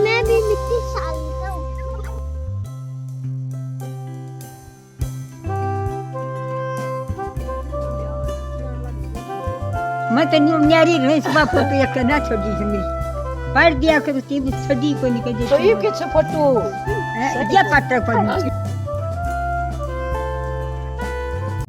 मैं भी मिट्टी सालता हूँ। मैं तो न्यारी रही सुबह फोटो एक ना छोड़ी हमें पढ़ दिया कर ती छोड़ी को निकल जे तो ये किस फोटो ये पत्ता पर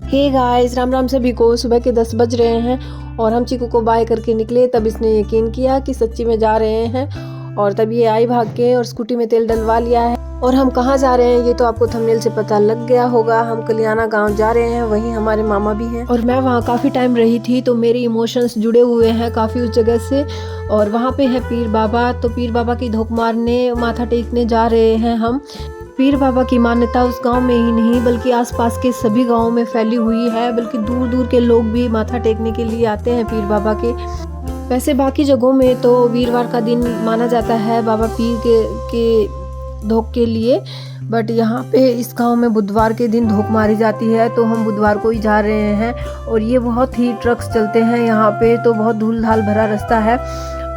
हे गाइस, राम राम सभी को। सुबह के 10 बज रहे हैं और हम चीकू को बाय करके निकले। तब इसने यकीन किया कि सच्ची में जा रहे हैं और तब ये आई भाग के और स्कूटी में तेल डलवा लिया है। और हम कहाँ जा रहे हैं ये तो आपको थंबनेल से पता लग गया होगा। हम कलियाना गांव जा रहे हैं, वहीं हमारे मामा भी हैं और मैं वहाँ काफ़ी टाइम रही थी तो मेरे इमोशंस जुड़े हुए हैं काफ़ी उस जगह से। और वहाँ पे है पीर बाबा, तो पीर बाबा की धोख मारने माथा टेकने जा रहे हैं हम। पीर बाबा की मान्यता उस गांव में ही नहीं बल्कि आसपास के सभी गांवों में फैली हुई है, बल्कि दूर दूर के लोग भी माथा टेकने के लिए आते हैं पीर बाबा के। वैसे बाकी जगहों में तो वीरवार का दिन माना जाता है बाबा पीर के धोख के लिए, बट यहाँ पे इस गांव में बुधवार के दिन धोख मारी जाती है, तो हम बुधवार को ही जा रहे हैं। और ये बहुत ही ट्रक्स चलते हैं यहाँ पे, तो बहुत धूल धाल भरा रास्ता है।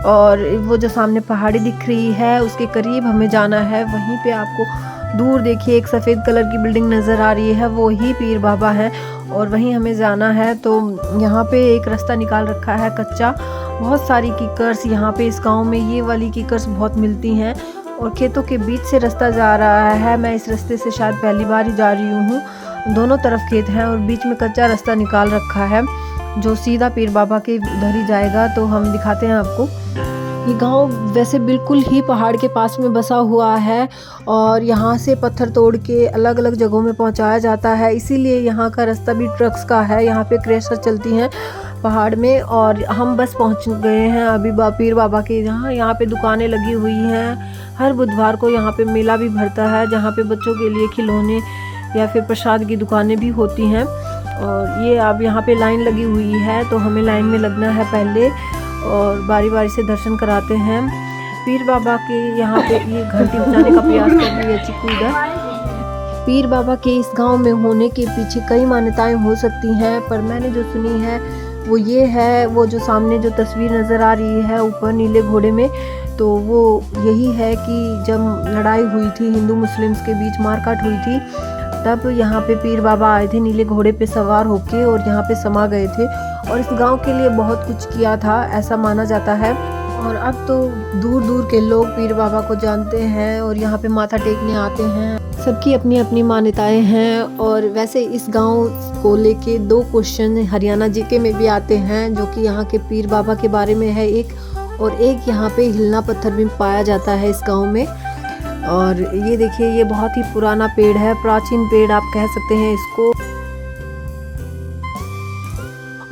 और वो जो सामने पहाड़ी दिख रही है उसके करीब हमें जाना है। वहीं पे आपको दूर देखिए एक सफ़ेद कलर की बिल्डिंग नज़र आ रही है, वो ही पीर बाबा है और वहीं हमें जाना है। तो यहाँ पे एक रास्ता निकाल रखा है कच्चा। बहुत सारी कीकर्स यहाँ पे इस गांव में, ये वाली कीकर्स बहुत मिलती हैं और खेतों के बीच से रास्ता जा रहा है। मैं इस रास्ते से शायद पहली बार ही जा रही हूँ। दोनों तरफ खेत हैं और बीच में कच्चा रास्ता निकाल रखा है जो सीधा पीर बाबा के उधर ही जाएगा। तो हम दिखाते हैं आपको। ये गांव वैसे बिल्कुल ही पहाड़ के पास में बसा हुआ है और यहाँ से पत्थर तोड़ के अलग अलग जगहों में पहुँचाया जाता है, इसीलिए यहाँ का रास्ता भी ट्रक्स का है। यहाँ पे क्रेशर चलती हैं पहाड़ में और हम बस पहुँच गए हैं अभी पीर बाबा के यहाँ पे दुकानें लगी हुई हैं। हर बुधवार को यहाँ पे मेला भी भरता है जहाँ पे बच्चों के लिए खिलौने या फिर प्रसाद की दुकानें भी होती हैं। और ये अब यहाँ पे लाइन लगी हुई है तो हमें लाइन में लगना है पहले और बारी बारी से दर्शन कराते हैं पीर बाबा के। यहाँ पे ये घंटी बजाने का प्रयास कर रही है चिक्कू इधर। पीर बाबा के इस गांव में होने के पीछे कई मान्यताएं हो सकती हैं, पर मैंने जो सुनी है वो ये है, वो जो सामने जो तस्वीर नज़र आ रही है ऊपर नीले घोड़े में, तो वो यही है कि जब लड़ाई हुई थी हिंदू मुस्लिम्स के बीच, मारकाट हुई थी, तब यहाँ पे पीर बाबा आए थे नीले घोड़े पे सवार होके और यहाँ पे समा गए थे और इस गांव के लिए बहुत कुछ किया था ऐसा माना जाता है। और अब तो दूर दूर के लोग पीर बाबा को जानते हैं और यहाँ पे माथा टेकने आते हैं। सबकी अपनी अपनी मान्यताएं हैं। और वैसे इस गांव को लेके 2 क्वेश्चन हरियाणा जीके में भी आते हैं जो कि यहाँ के पीर बाबा के बारे में है एक, और एक यहाँ पे हिलना पत्थर भी पाया जाता है इस गाँव में। और ये देखिए ये बहुत ही पुराना पेड़ है, प्राचीन पेड़ आप कह सकते हैं इसको।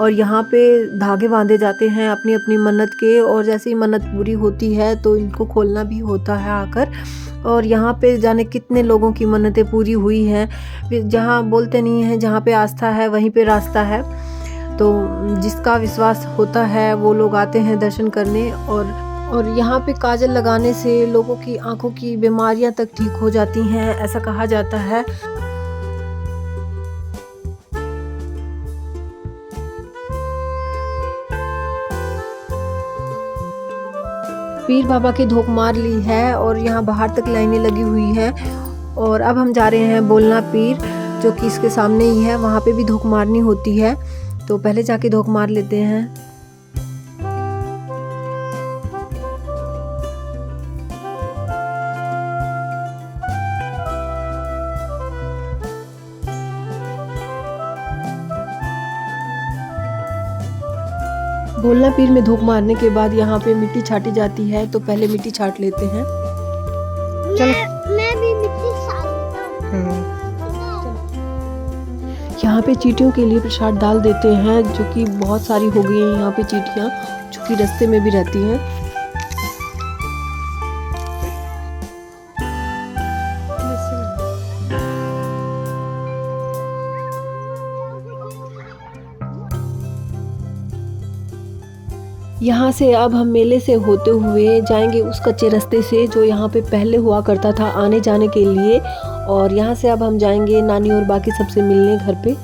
और यहाँ पे धागे बांधे जाते हैं अपनी अपनी मन्नत के, और जैसे ही मन्नत पूरी होती है तो इनको खोलना भी होता है आकर। और यहाँ पे जाने कितने लोगों की मन्नतें पूरी हुई हैं। जहाँ बोलते नहीं हैं जहाँ पे आस्था है वहीं पे रास्ता है, तो जिसका विश्वास होता है वो लोग आते हैं दर्शन करने। और यहाँ पे काजल लगाने से लोगों की आंखों की बीमारियां तक ठीक हो जाती हैं ऐसा कहा जाता है। पीर बाबा की धोख मार ली है और यहाँ बाहर तक लाइनें लगी हुई हैं। और अब हम जा रहे हैं बोलना पीर जो कि इसके सामने ही है, वहाँ पे भी धोख मारनी होती है, तो पहले जाके धोख मार लेते हैं। बोलना पीर में धोख मारने के बाद यहाँ पे मिट्टी छाटी जाती है, तो पहले मिट्टी छाट लेते हैं। मैं भी मिट्टी सालता हूँ। यहाँ पे चींटियों के लिए प्रसाद डाल देते हैं जो कि बहुत सारी हो गई हैं यहाँ पे चींटियाँ जो कि रास्ते में भी रहती हैं। यहाँ से अब हम मेले से होते हुए जाएंगे उस कच्चे रास्ते से जो यहाँ पे पहले हुआ करता था आने जाने के लिए। और यहाँ से अब हम जाएंगे नानी और बाकी सबसे मिलने घर पे।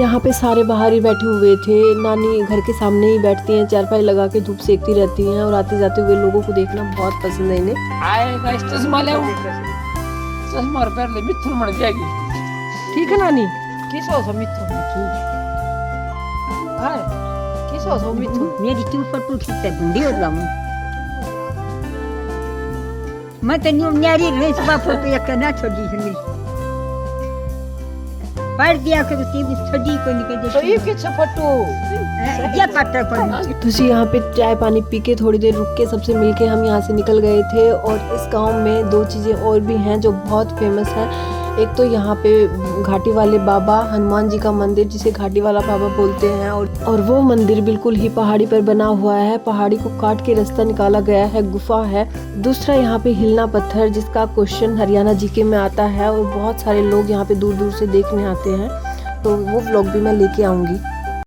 यहाँ पे सारे बाहर ही बैठे हुए थे। नानी घर के सामने ही बैठती हैं, चारपाई लगा के धूप सेकती रहती हैं और आते जाते हुए लोगों को देखना बहुत पसंद है इन्हें। आएगा इस चश्मा ले चश्मा और पहले मिथुन मर जाएगी। ठीक है नानी? किस हो मिथुन किस हो मिथुन मेरी तू फोटो खींचते बंदी हो जाऊं मैं तो न्यारी नहीं सुबह फोटो एक ना छोड़ी मेरी पढ़ दिया कर ती छोड़ी को निकल तो ये किस फोटो ये पट्टा पर तुझे यहाँ पे चाय पानी पी के थोड़ी देर रुक के सबसे मिलके हम यहाँ से निकल गए थे। और इस गांव में दो चीज़ें और भी हैं जो बहुत फेमस हैं। एक तो यहाँ पे घाटी वाले बाबा हनुमान जी का मंदिर जिसे घाटी वाला बाबा बोलते हैं और वो मंदिर बिल्कुल ही पहाड़ी पर बना हुआ है। पहाड़ी को काट के रास्ता निकाला गया है, गुफा है। दूसरा यहाँ पे हिलना पत्थर जिसका क्वेश्चन हरियाणा जीके में आता है और बहुत सारे लोग यहाँ पे दूर दूर से देखने आते हैं, तो वो व्लॉग भी मैं लेके आऊँगी।